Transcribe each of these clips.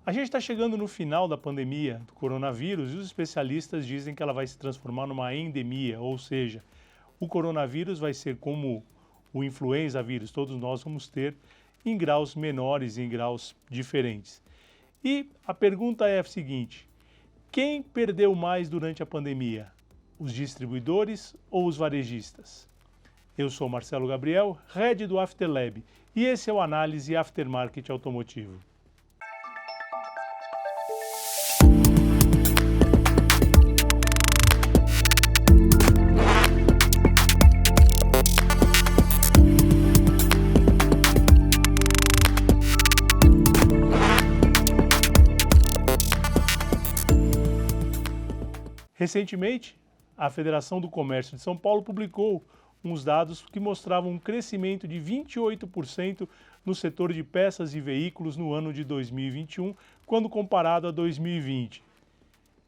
A gente está chegando no final da pandemia do coronavírus e os especialistas dizem que ela vai se transformar numa endemia, ou seja, o coronavírus vai ser como o influenza vírus, todos nós vamos ter em graus menores, em graus diferentes. E a pergunta é a seguinte: quem perdeu mais durante a pandemia? Os distribuidores ou os varejistas? Eu sou Marcelo Gabriel, Head do Afterlab, e esse é o Análise Aftermarket Automotivo. Recentemente, a Federação do Comércio de São Paulo publicou uns dados que mostravam um crescimento de 28% no setor de peças e veículos no ano de 2021, quando comparado a 2020.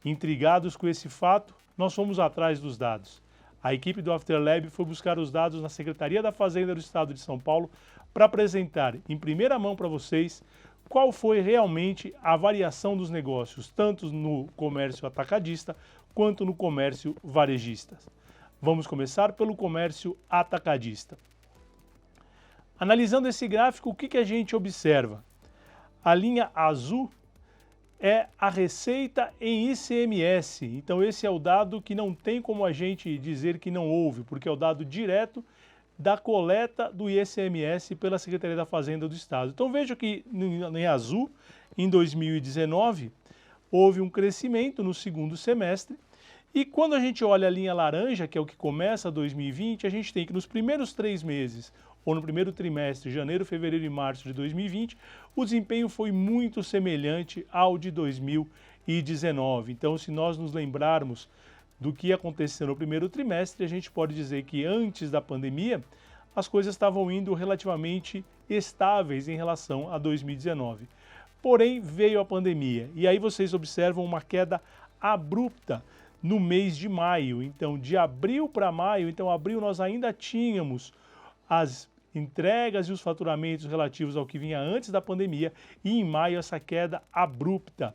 Intrigados com esse fato, nós fomos atrás dos dados. A equipe do Afterlab foi buscar os dados na Secretaria da Fazenda do Estado de São Paulo para apresentar em primeira mão para vocês qual foi realmente a variação dos negócios, tanto no comércio atacadista quanto no comércio varejista. Vamos começar pelo comércio atacadista. Analisando esse gráfico, o que a gente observa? A linha azul é a receita em ICMS. Então esse é o dado que não tem como a gente dizer que não houve, porque é o dado direto da coleta do ICMS pela Secretaria da Fazenda do Estado. Então veja que em azul, em 2019, houve um crescimento no segundo semestre. E quando a gente olha a linha laranja, que é o que começa 2020, a gente tem que nos primeiros 3 meses, ou no primeiro trimestre, janeiro, fevereiro e março de 2020, o desempenho foi muito semelhante ao de 2019. Então, se nós nos lembrarmos do que aconteceu no primeiro trimestre, a gente pode dizer que antes da pandemia, as coisas estavam indo relativamente estáveis em relação a 2019. Porém, veio a pandemia e aí vocês observam uma queda abrupta no mês de maio. Então, de abril para maio, abril nós ainda tínhamos as entregas e os faturamentos relativos ao que vinha antes da pandemia e em maio essa queda abrupta.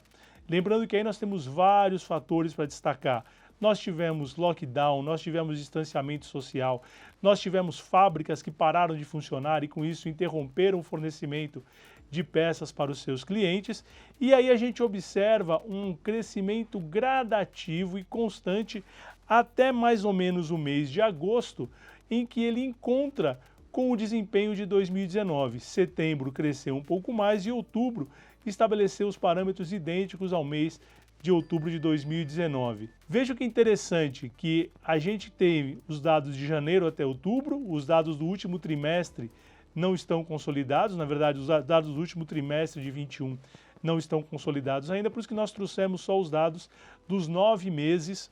Lembrando que aí nós temos vários fatores para destacar. Nós tivemos lockdown, nós tivemos distanciamento social, nós tivemos fábricas que pararam de funcionar e com isso interromperam o fornecimento de peças para os seus clientes, e aí a gente observa um crescimento gradativo e constante até mais ou menos o mês de agosto, em que ele encontra com o desempenho de 2019. Setembro cresceu um pouco mais e outubro estabeleceu os parâmetros idênticos ao mês de outubro de 2019. Veja que interessante que a gente teve os dados de janeiro até outubro, os dados do último trimestre não estão consolidados, na verdade os dados do último trimestre de 21 não estão consolidados ainda, por isso que nós trouxemos só os dados dos 9 meses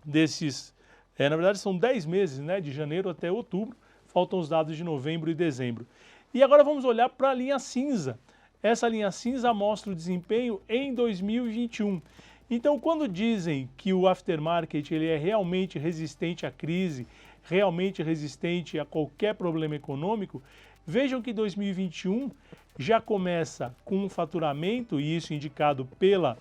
desses, na verdade são 10 meses, né, de janeiro até outubro, faltam os dados de novembro e dezembro. E agora vamos olhar para a linha cinza. Essa linha cinza mostra o desempenho em 2021. Então, quando dizem que o aftermarket ele é realmente resistente à crise, realmente resistente a qualquer problema econômico, vejam que 2021 já começa com um faturamento, e isso indicado pela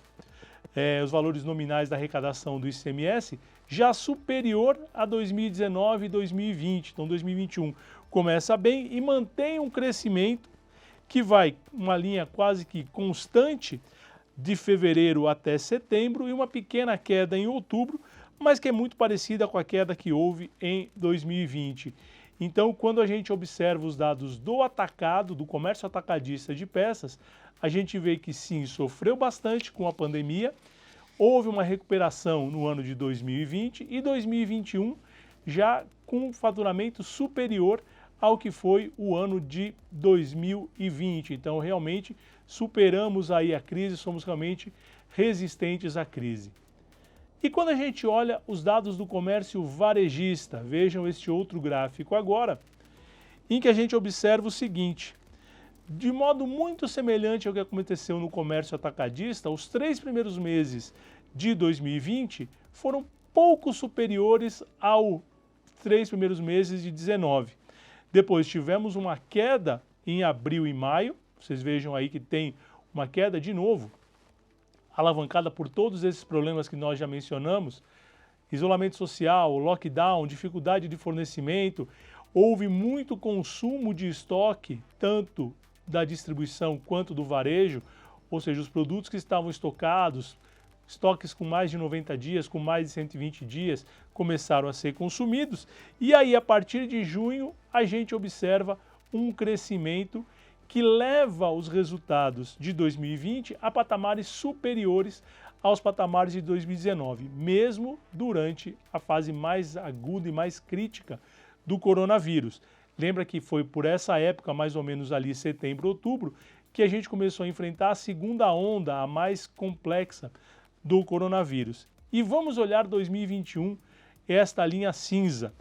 os valores nominais da arrecadação do ICMS, já superior a 2019 e 2020. Então, 2021 começa bem e mantém um crescimento que vai uma linha quase que constante de fevereiro até setembro e uma pequena queda em outubro, mas que é muito parecida com a queda que houve em 2020. Então, quando a gente observa os dados do atacado, do comércio atacadista de peças, a gente vê que sim, sofreu bastante com a pandemia, houve uma recuperação no ano de 2020 e 2021 já com um faturamento superior ao que foi o ano de 2020. Então, realmente, superamos aí a crise, somos realmente resistentes à crise. E quando a gente olha os dados do comércio varejista, vejam este outro gráfico agora, em que a gente observa o seguinte: de modo muito semelhante ao que aconteceu no comércio atacadista, os 3 primeiros meses de 2020 foram pouco superiores aos 3 primeiros meses de 2019. Depois tivemos uma queda em abril e maio, vocês vejam aí que tem uma queda de novo, alavancada por todos esses problemas que nós já mencionamos, isolamento social, lockdown, dificuldade de fornecimento, houve muito consumo de estoque, tanto da distribuição quanto do varejo, ou seja, os produtos que estavam estocados, estoques com mais de 90 dias, com mais de 120 dias, começaram a ser consumidos. E aí, a partir de junho, a gente observa um crescimento que leva os resultados de 2020 a patamares superiores aos patamares de 2019, mesmo durante a fase mais aguda e mais crítica do coronavírus. Lembra que foi por essa época, mais ou menos ali setembro, outubro, que a gente começou a enfrentar a segunda onda, a mais complexa do coronavírus. E vamos olhar 2021, esta linha cinza.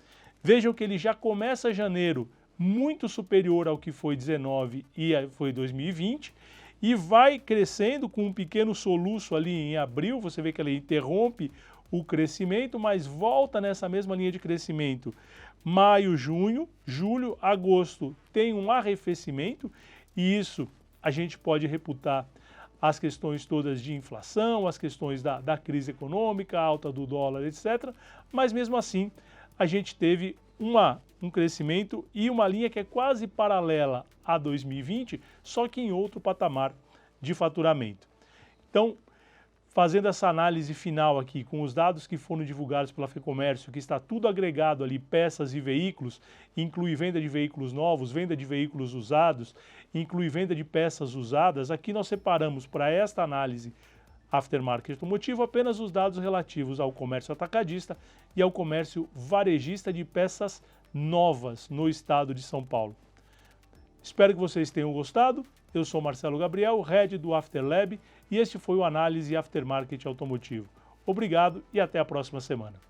Vejam que ele já começa janeiro muito superior ao que foi 19 e foi 2020, e vai crescendo com um pequeno soluço ali em abril, você vê que ele interrompe o crescimento, mas volta nessa mesma linha de crescimento. Maio, junho, julho, agosto tem um arrefecimento, e isso a gente pode reputar as questões todas de inflação, as questões da crise econômica, alta do dólar, etc. Mas mesmo assim, a gente teve um crescimento e uma linha que é quase paralela a 2020, só que em outro patamar de faturamento. Então, fazendo essa análise final aqui, com os dados que foram divulgados pela FEComércio, que está tudo agregado ali, peças e veículos, inclui venda de veículos novos, venda de veículos usados, inclui venda de peças usadas, aqui nós separamos para esta análise aftermarket automotivo apenas os dados relativos ao comércio atacadista e ao comércio varejista de peças novas no estado de São Paulo. Espero que vocês tenham gostado. Eu sou Marcelo Gabriel, Head do Afterlab, e este foi o Análise Aftermarket Automotivo. Obrigado e até a próxima semana.